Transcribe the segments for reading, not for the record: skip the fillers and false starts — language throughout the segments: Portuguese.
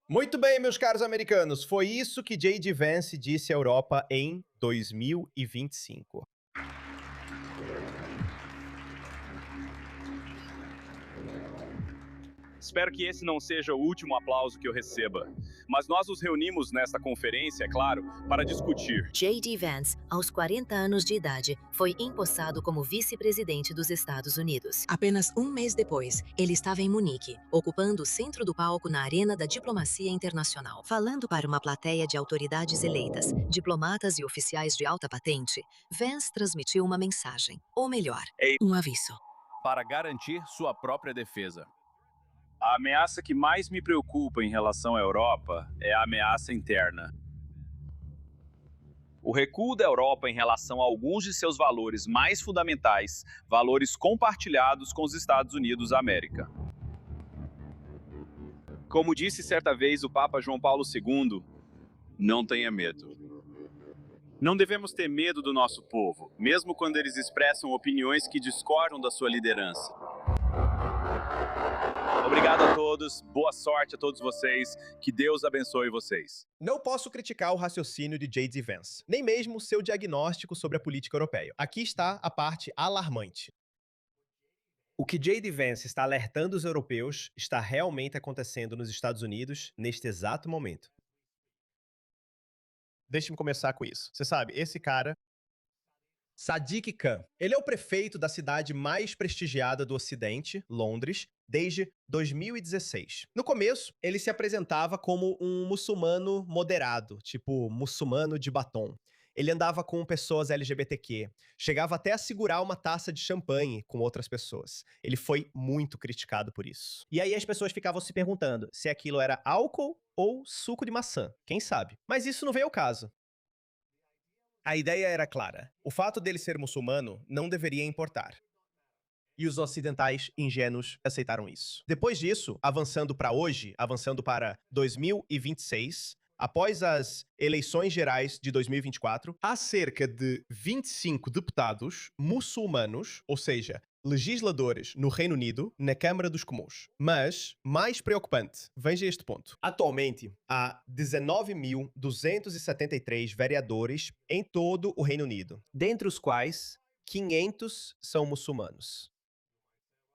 Muito bem, meus caros americanos, foi isso que J.D. Vance disse à Europa em 2025. Espero que esse não seja o último aplauso que eu receba. Mas nós nos reunimos nesta conferência, é claro, para discutir. J.D. Vance, aos 40 anos de idade, foi empossado como vice-presidente dos Estados Unidos. Apenas um mês depois, ele estava em Munique, ocupando o centro do palco na arena da diplomacia internacional. Falando para uma plateia de autoridades eleitas, diplomatas e oficiais de alta patente, Vance transmitiu uma mensagem, ou melhor, um aviso. Para garantir sua própria defesa. A ameaça que mais me preocupa em relação à Europa é a ameaça interna. O recuo da Europa em relação a alguns de seus valores mais fundamentais, valores compartilhados com os Estados Unidos da América. Como disse certa vez o Papa João Paulo II, não tenha medo. Não devemos ter medo do nosso povo, mesmo quando eles expressam opiniões que discordam da sua liderança. Obrigado a todos, boa sorte a todos vocês, que Deus abençoe vocês. Não posso criticar o raciocínio de J.D. Vance, nem mesmo seu diagnóstico sobre a política europeia. Aqui está a parte alarmante. O que J.D. Vance está alertando os europeus está realmente acontecendo nos Estados Unidos neste exato momento. Deixe-me começar com isso. Você sabe, esse cara, Sadiq Khan, ele é o prefeito da cidade mais prestigiada do Ocidente, Londres, desde 2016. No começo, ele se apresentava como um muçulmano moderado, tipo muçulmano de batom. Ele andava com pessoas LGBTQ, chegava até a segurar uma taça de champanhe com outras pessoas. Ele foi muito criticado por isso. E aí as pessoas ficavam se perguntando se aquilo era álcool ou suco de maçã, quem sabe? Mas isso não veio ao caso. A ideia era clara. O fato dele ser muçulmano não deveria importar. E os ocidentais ingênuos aceitaram isso. Depois disso, avançando para hoje, avançando para 2026, após as eleições gerais de 2024, há cerca de 25 deputados muçulmanos, ou seja, legisladores no Reino Unido, na Câmara dos Comuns. Mas, mais preocupante, veja este ponto. Atualmente, há 19.273 vereadores em todo o Reino Unido, dentre os quais 500 são muçulmanos.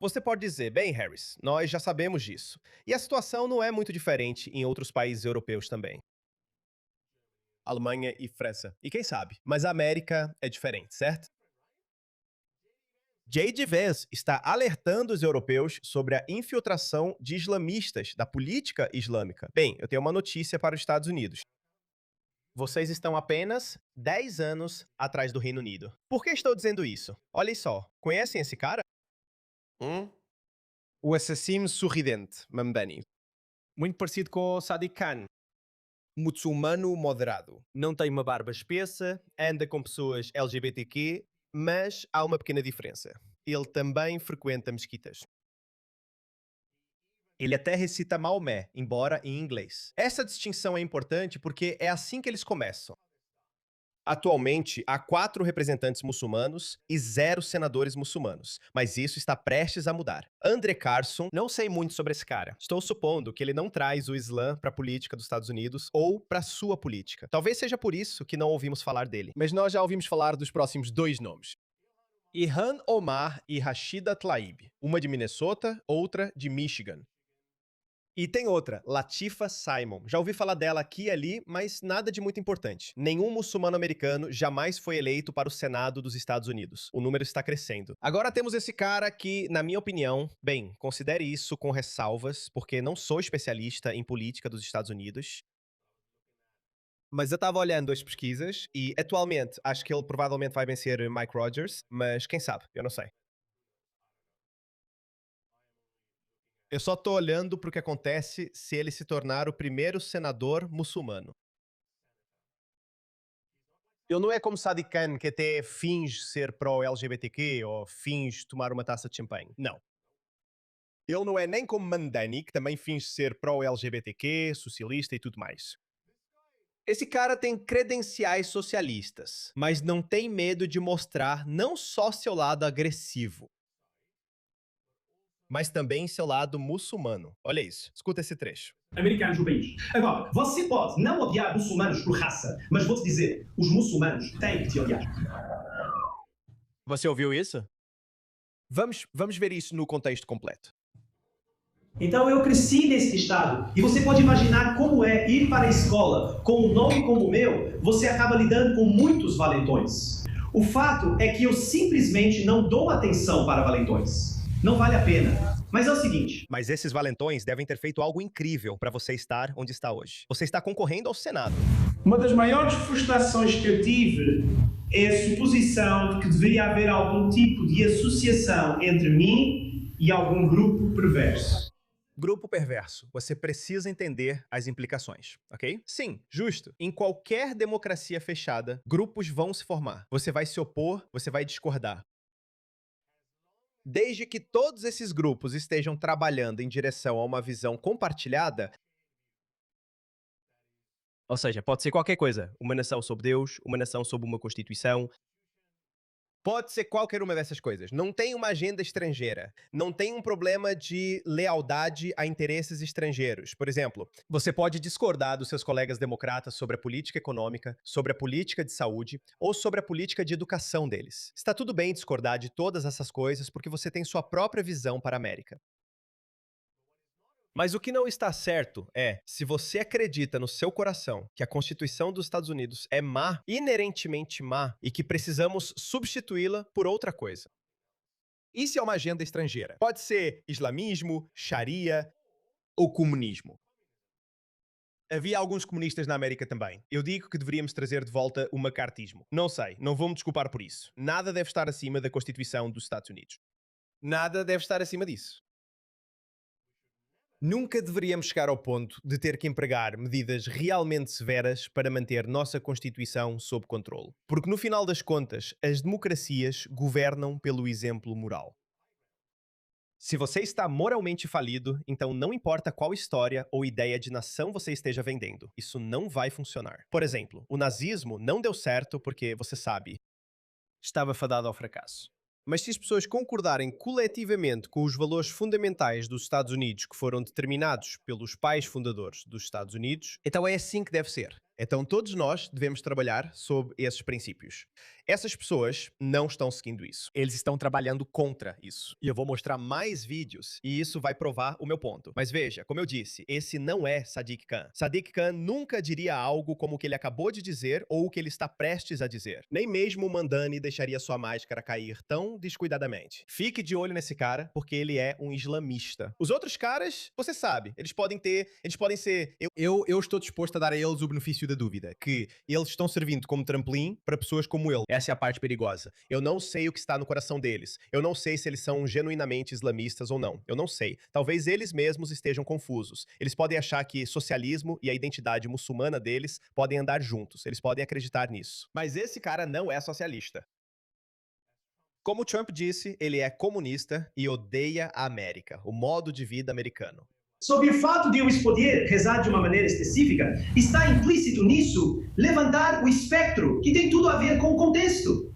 Você pode dizer, bem, Harris, nós já sabemos disso. E a situação não é muito diferente em outros países europeus também. Alemanha e França. E quem sabe? Mas a América é diferente, certo? J.D. Vance está alertando os europeus sobre a infiltração de islamistas da política islâmica. Bem, eu tenho uma notícia para os Estados Unidos. Vocês estão apenas 10 anos atrás do Reino Unido. Por que estou dizendo isso? Olhem só, conhecem esse cara? O assassino sorridente, Mamdani. Muito parecido com o Sadiq Khan. Muçulmano moderado. Não tem uma barba espessa, anda com pessoas LGBTQ, mas há uma pequena diferença. Ele também frequenta mesquitas. Ele até recita Maomé, embora em inglês. Essa distinção é importante porque é assim que eles começam. Atualmente, há 4 representantes muçulmanos e 0 senadores muçulmanos, mas isso está prestes a mudar. André Carson, não sei muito sobre esse cara. Estou supondo que ele não traz o Islã para a política dos Estados Unidos ou para sua política. Talvez seja por isso que não ouvimos falar dele. Mas nós já ouvimos falar dos próximos 2 nomes. Ilhan Omar e Rashida Tlaib, uma de Minnesota, outra de Michigan. E tem outra, Latifa Simon. Já ouvi falar dela aqui e ali, mas nada de muito importante. Nenhum muçulmano americano jamais foi eleito para o Senado dos Estados Unidos. O número está crescendo. Agora temos esse cara que, na minha opinião, bem, considere isso com ressalvas, porque não sou especialista em política dos Estados Unidos. Mas eu estava olhando as pesquisas e, atualmente, acho que ele provavelmente vai vencer Mike Rogers, mas quem sabe? Eu não sei. Eu só tô olhando pro que acontece se ele se tornar o primeiro senador muçulmano. Ele não é como Sadiq Khan, que até finge ser pró-LGBTQ ou finge tomar uma taça de champanhe. Não. Ele não é nem como Mandani, que também finge ser pró-LGBTQ, socialista e tudo mais. Esse cara tem credenciais socialistas, mas não tem medo de mostrar não só seu lado agressivo, mas também seu lado muçulmano. Olha isso, escuta esse trecho. Americanos no país. Agora, você pode não odiar muçulmanos por raça, mas vou-te dizer, os muçulmanos têm que te odiar. Você ouviu isso? Vamos ver isso no contexto completo. Então eu cresci nesse estado. E você pode imaginar como é ir para a escola com um nome como o meu, você acaba lidando com muitos valentões. O fato é que eu simplesmente não dou atenção para valentões. Não vale a pena. Mas é o seguinte. Mas esses valentões devem ter feito algo incrível para você estar onde está hoje. Você está concorrendo ao Senado. Uma das maiores frustrações que eu tive é a suposição de que deveria haver algum tipo de associação entre mim e algum grupo perverso. Grupo perverso. Você precisa entender as implicações, ok? Sim, justo. Em qualquer democracia fechada, grupos vão se formar. Você vai se opor, você vai discordar. Desde que todos esses grupos estejam trabalhando em direção a uma visão compartilhada, ou seja, pode ser qualquer coisa. Uma nação sob Deus, uma nação sob uma constituição. Pode ser qualquer uma dessas coisas. Não tem uma agenda estrangeira. Não tem um problema de lealdade a interesses estrangeiros. Por exemplo, você pode discordar dos seus colegas democratas sobre a política econômica, sobre a política de saúde ou sobre a política de educação deles. Está tudo bem discordar de todas essas coisas porque você tem sua própria visão para a América. Mas o que não está certo é, se você acredita no seu coração que a Constituição dos Estados Unidos é má, inerentemente má, e que precisamos substituí-la por outra coisa. Isso é uma agenda estrangeira. Pode ser islamismo, sharia ou comunismo. Havia alguns comunistas na América também. Eu digo que deveríamos trazer de volta o macartismo. Não sei, não vou me desculpar por isso. Nada deve estar acima da Constituição dos Estados Unidos. Nada deve estar acima disso. Nunca deveríamos chegar ao ponto de ter que empregar medidas realmente severas para manter nossa Constituição sob controle. Porque no final das contas, as democracias governam pelo exemplo moral. Se você está moralmente falido, então não importa qual história ou ideia de nação você esteja vendendo, isso não vai funcionar. Por exemplo, o nazismo não deu certo porque, você sabe, estava fadado ao fracasso. Mas se as pessoas concordarem coletivamente com os valores fundamentais dos Estados Unidos que foram determinados pelos pais fundadores dos Estados Unidos, então é assim que deve ser. Então todos nós devemos trabalhar sob esses princípios. Essas pessoas não estão seguindo isso. Eles estão trabalhando contra isso. E eu vou mostrar mais vídeos e isso vai provar o meu ponto. Mas veja, como eu disse, esse não é Sadiq Khan. Sadiq Khan nunca diria algo como o que ele acabou de dizer ou o que ele está prestes a dizer. Nem mesmo o Mandani deixaria sua máscara cair tão descuidadamente. Fique de olho nesse cara, porque ele é um islamista. Os outros caras, você sabe, eles podem ser... Eu estou disposto a dar a eles o benefício da dúvida, que eles estão servindo como trampolim para pessoas como ele. Essa é a parte perigosa. Eu não sei o que está no coração deles. Eu não sei se eles são genuinamente islamistas ou não. Eu não sei. Talvez eles mesmos estejam confusos. Eles podem achar que socialismo e a identidade muçulmana deles podem andar juntos. Eles podem acreditar nisso. Mas esse cara não é socialista. Como Trump disse, ele é comunista e odeia a América, o modo de vida americano. Sobre o fato de eu escolher rezar de uma maneira específica, está implícito nisso levantar o espectro, que tem tudo a ver com o contexto.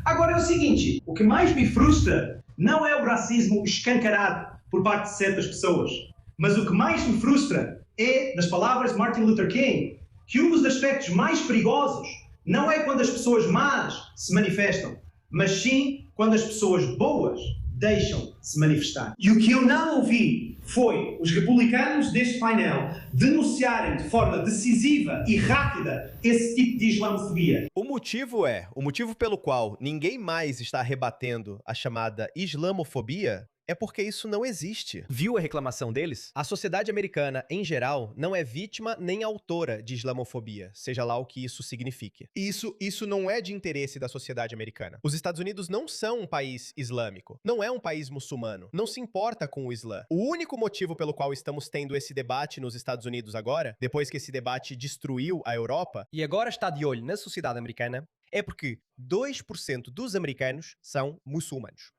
Agora é o seguinte, o que mais me frustra não é o racismo escancarado por parte de certas pessoas, mas o que mais me frustra é, nas palavras de Martin Luther King, que um dos aspectos mais perigosos não é quando as pessoas más se manifestam, mas sim quando as pessoas boas deixam se manifestar. E o que eu não ouvi foi os republicanos deste painel denunciarem de forma decisiva e rápida esse tipo de islamofobia. O motivo pelo qual ninguém mais está rebatendo a chamada islamofobia é porque isso não existe. Viu a reclamação deles? A sociedade americana, em geral, não é vítima nem autora de islamofobia, seja lá o que isso signifique. Isso não é de interesse da sociedade americana. Os Estados Unidos não são um país islâmico, não é um país muçulmano, não se importa com o Islã. O único motivo pelo qual estamos tendo esse debate nos Estados Unidos agora, depois que esse debate destruiu a Europa, e agora está de olho na sociedade americana, é porque 2% dos americanos são muçulmanos.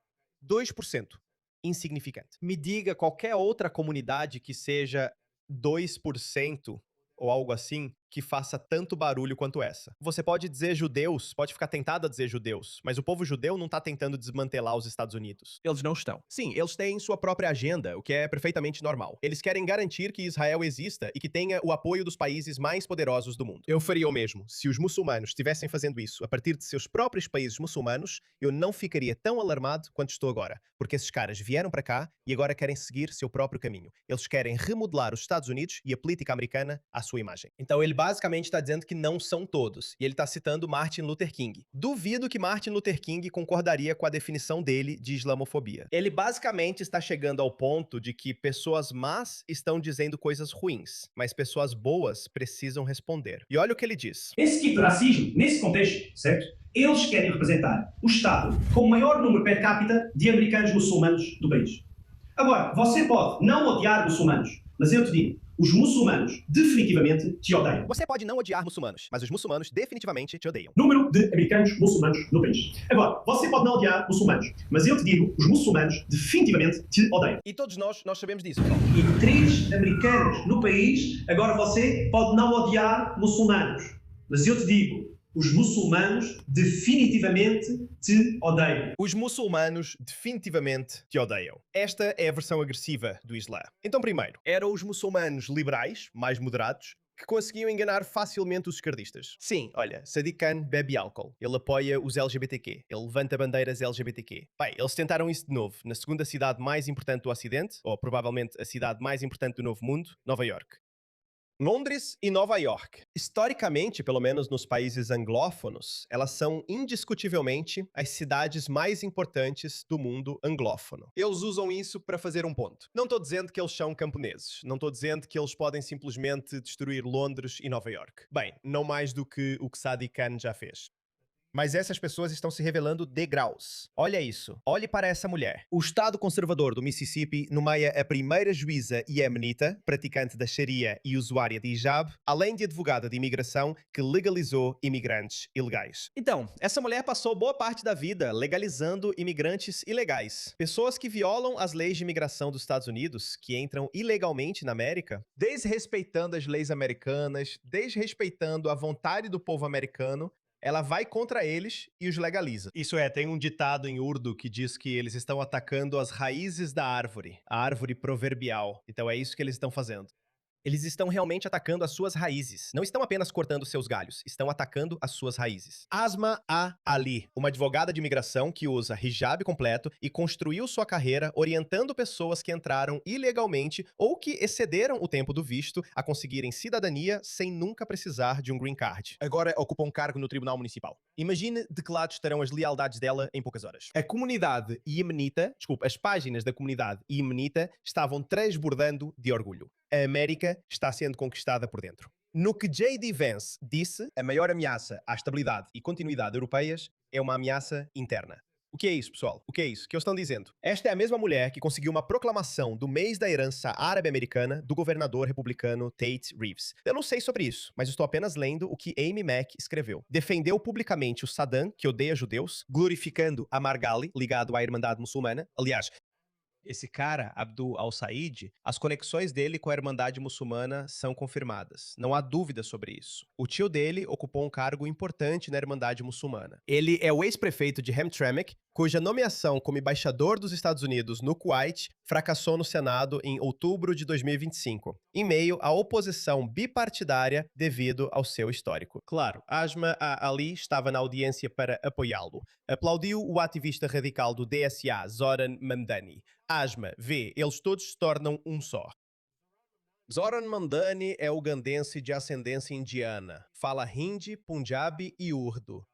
2%. Insignificante. Me diga qualquer outra comunidade que seja 2% ou algo assim que faça tanto barulho quanto essa. Você pode dizer judeus, pode ficar tentado a dizer judeus, mas o povo judeu não tá tentando desmantelar os Estados Unidos. Eles não estão. Sim, eles têm sua própria agenda, o que é perfeitamente normal. Eles querem garantir que Israel exista e que tenha o apoio dos países mais poderosos do mundo. Eu faria o mesmo. Se os muçulmanos estivessem fazendo isso a partir de seus próprios países muçulmanos, eu não ficaria tão alarmado quanto estou agora, porque esses caras vieram para cá e agora querem seguir seu próprio caminho. Eles querem remodelar os Estados Unidos e a política americana à sua imagem. Então ele basicamente está dizendo que não são todos, e ele está citando Martin Luther King. Duvido que Martin Luther King concordaria com a definição dele de islamofobia. Ele basicamente está chegando ao ponto de que pessoas más estão dizendo coisas ruins, mas pessoas boas precisam responder. E olha o que ele diz. Esse tipo de racismo, nesse contexto, certo? Eles querem representar o Estado com o maior número per capita de americanos muçulmanos do país. Agora, você pode não odiar muçulmanos, mas eu te digo, os muçulmanos definitivamente te odeiam. Você pode não odiar muçulmanos, mas os muçulmanos definitivamente te odeiam. Número de americanos muçulmanos no país. Agora, você pode não odiar muçulmanos, mas eu te digo, os muçulmanos definitivamente te odeiam. E todos nós sabemos disso. E 3 americanos no país, agora você pode não odiar muçulmanos, mas eu te digo, os muçulmanos definitivamente te odeiam. Os muçulmanos definitivamente te odeiam. Esta é a versão agressiva do Islã. Então, primeiro, eram os muçulmanos liberais, mais moderados, que conseguiam enganar facilmente os esquerdistas. Sim, olha, Sadiq Khan bebe álcool. Ele apoia os LGBTQ. Ele levanta bandeiras LGBTQ. Bem, eles tentaram isso de novo na segunda cidade mais importante do Ocidente, ou provavelmente a cidade mais importante do Novo Mundo, Nova York. Londres e Nova York. Historicamente, pelo menos nos países anglófonos, elas são indiscutivelmente as cidades mais importantes do mundo anglófono. Eles usam isso para fazer um ponto. Não estou dizendo que eles são camponeses. Não estou dizendo que eles podem simplesmente destruir Londres e Nova York. Bem, não mais do que o que Sadiq Khan já fez. Mas essas pessoas estão se revelando degraus. Olha isso. Olhe para essa mulher. O Estado Conservador do Mississippi nomeia a primeira juíza iemenita, praticante da Sharia e usuária de hijab, além de advogada de imigração que legalizou imigrantes ilegais. Então, essa mulher passou boa parte da vida legalizando imigrantes ilegais. Pessoas que violam as leis de imigração dos Estados Unidos, que entram ilegalmente na América, desrespeitando as leis americanas, desrespeitando a vontade do povo americano. Ela vai contra eles e os legaliza. Isso é, tem um ditado em urdu que diz que eles estão atacando as raízes da árvore, a árvore proverbial. Então é isso que eles estão fazendo. Eles estão realmente atacando as suas raízes. Não estão apenas cortando seus galhos, estão atacando as suas raízes. Asma Ali, uma advogada de imigração que usa hijab completo e construiu sua carreira orientando pessoas que entraram ilegalmente ou que excederam o tempo do visto a conseguirem cidadania sem nunca precisar de um green card. Agora ocupa um cargo no Tribunal Municipal. Imagine de que lado estarão as lealdades dela em poucas horas. A comunidade iemenita, as páginas da comunidade iemenita estavam transbordando de orgulho. A América está sendo conquistada por dentro. No que J.D. Vance disse, a maior ameaça à estabilidade e continuidade europeias é uma ameaça interna. O que é isso, pessoal? O que é isso que eles estão dizendo? Esta é a mesma mulher que conseguiu uma proclamação do mês da herança árabe-americana do governador republicano Tate Reeves. Eu não sei sobre isso, mas estou apenas lendo o que Amy Mack escreveu. Defendeu publicamente o Saddam, que odeia judeus, glorificando a Margali, ligado à Irmandade Muçulmana. Aliás, esse cara, Abdul al-Said, as conexões dele com a Irmandade Muçulmana são confirmadas. Não há dúvida sobre isso. O tio dele ocupou um cargo importante na Irmandade Muçulmana. Ele é o ex-prefeito de Hamtramck, cuja nomeação como embaixador dos Estados Unidos no Kuwait fracassou no Senado em outubro de 2025, em meio à oposição bipartidária devido ao seu histórico. Claro, Asma Ali estava na audiência para apoiá-lo. Aplaudiu o ativista radical do DSA, Zoran Mamdani. Asma, vê, eles todos se tornam um só. Zoran Mamdani é ugandense de ascendência indiana. Fala hindi, punjabi e urdu.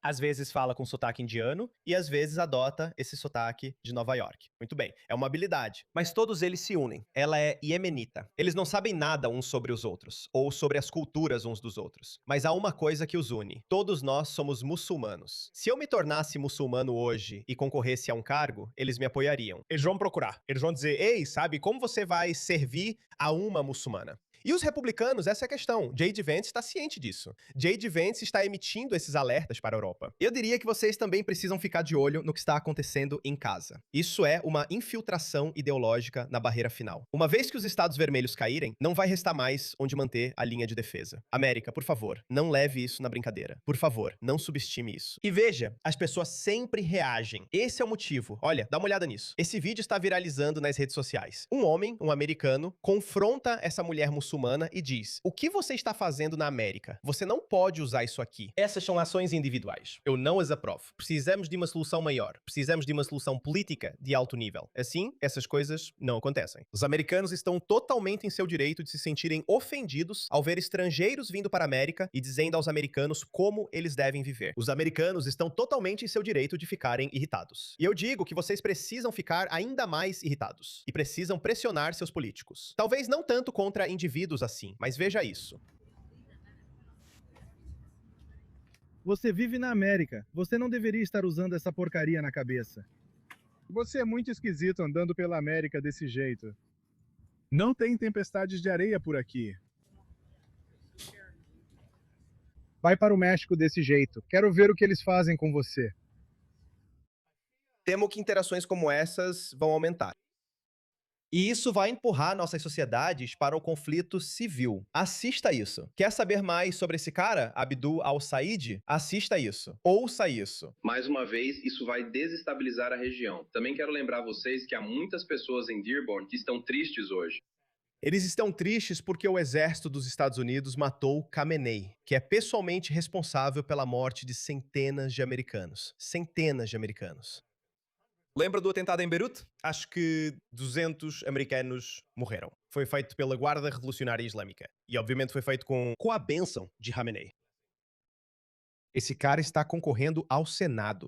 Às vezes fala com sotaque indiano e às vezes adota esse sotaque de Nova York. Muito bem, é uma habilidade. Mas todos eles se unem. Ela é iemenita. Eles não sabem nada uns sobre os outros, ou sobre as culturas uns dos outros. Mas há uma coisa que os une. Todos nós somos muçulmanos. Se eu me tornasse muçulmano hoje e concorresse a um cargo, eles me apoiariam. Eles vão procurar. Eles vão dizer, ei, sabe, como você vai servir a uma muçulmana? E os republicanos, essa é a questão. J.D. Vance está ciente disso. J.D. Vance está emitindo esses alertas para a Europa. Eu diria que vocês também precisam ficar de olho no que está acontecendo em casa. Isso é o uma infiltração ideológica na barreira final. Uma vez que os Estados Vermelhos caírem, não vai restar mais onde manter a linha de defesa. América, por favor, não leve isso na brincadeira. Por favor, não subestime isso. E veja, as pessoas sempre reagem. Esse é o motivo. Olha, dá uma olhada nisso. Esse vídeo está viralizando nas redes sociais. Um homem, um americano, confronta essa mulher muçulmana e diz: "O que você está fazendo na América? Você não pode usar isso aqui." Essas são ações individuais. Eu não as aprovo. Precisamos de uma solução maior. Precisamos de uma solução política de alto nível. Assim, essas coisas não acontecem. Os americanos estão totalmente em seu direito de se sentirem ofendidos ao ver estrangeiros vindo para a América e dizendo aos americanos como eles devem viver. Os americanos estão totalmente em seu direito de ficarem irritados. E eu digo que vocês precisam ficar ainda mais irritados. E precisam pressionar seus políticos. Talvez não tanto contra indivíduos assim, mas veja isso. Você vive na América. Você não deveria estar usando essa porcaria na cabeça. Você é muito esquisito andando pela América desse jeito. Não tem tempestades de areia por aqui. Vai para o México desse jeito. Quero ver o que eles fazem com você. Temo que interações como essas vão aumentar. E isso vai empurrar nossas sociedades para o conflito civil. Assista isso. Quer saber mais sobre esse cara, Abdul al-Said? Assista isso. Ouça isso. Mais uma vez, isso vai desestabilizar a região. Também quero lembrar vocês que há muitas pessoas em Dearborn que estão tristes hoje. Eles estão tristes porque o exército dos Estados Unidos matou Khamenei, que é pessoalmente responsável pela morte de centenas de americanos. Centenas de americanos. Lembra do atentado em Beirute? Acho que 200 americanos morreram. Foi feito pela Guarda Revolucionária Islâmica. E obviamente foi feito com a bênção de Khamenei. Esse cara está concorrendo ao Senado.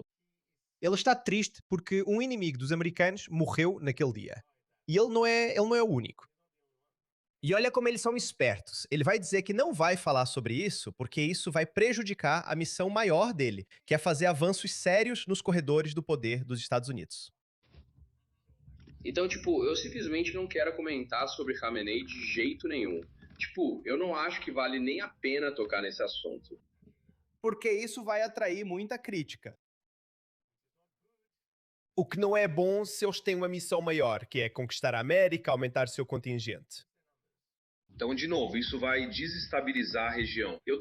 Ele está triste porque um inimigo dos americanos morreu naquele dia. E ele não é o único. E olha como eles são espertos. Ele vai dizer que não vai falar sobre isso porque isso vai prejudicar a missão maior dele, que é fazer avanços sérios nos corredores do poder dos Estados Unidos. Então, eu simplesmente não quero comentar sobre Khamenei de jeito nenhum. Eu não acho que vale nem a pena tocar nesse assunto. Porque isso vai atrair muita crítica. O que não é bom se eles têm uma missão maior, que é conquistar a América, aumentar seu contingente. Então, de novo, isso vai desestabilizar a região. Eu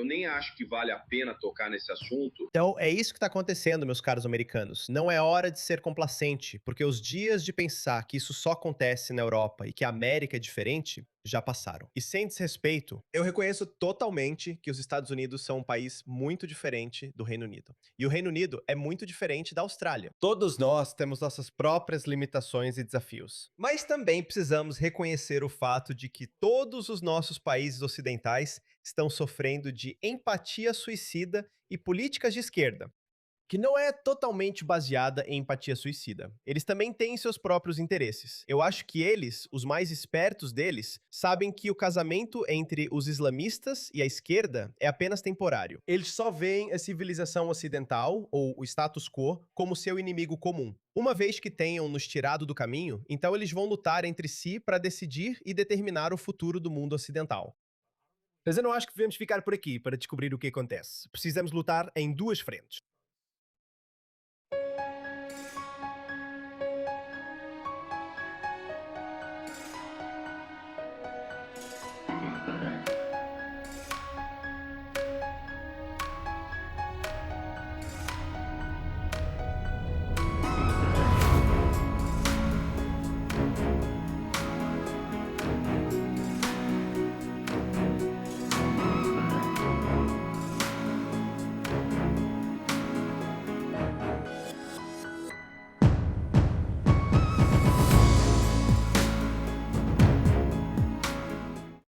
nem acho que vale a pena tocar nesse assunto. Então, é isso que está acontecendo, meus caros americanos. Não é hora de ser complacente, porque os dias de pensar que isso só acontece na Europa e que a América é diferente já passaram. E sem desrespeito, eu reconheço totalmente que os Estados Unidos são um país muito diferente do Reino Unido. E o Reino Unido é muito diferente da Austrália. Todos nós temos nossas próprias limitações e desafios. Mas também precisamos reconhecer o fato de que todos os nossos países ocidentais estão sofrendo de empatia suicida e políticas de esquerda, que não é totalmente baseada em empatia suicida. Eles também têm seus próprios interesses. Eu acho que eles, os mais espertos deles, sabem que o casamento entre os islamistas e a esquerda é apenas temporário. Eles só veem a civilização ocidental, ou o status quo, como seu inimigo comum. Uma vez que tenham nos tirado do caminho, então eles vão lutar entre si para decidir e determinar o futuro do mundo ocidental. Mas eu não acho que devemos ficar por aqui para descobrir o que acontece. Precisamos lutar em duas frentes.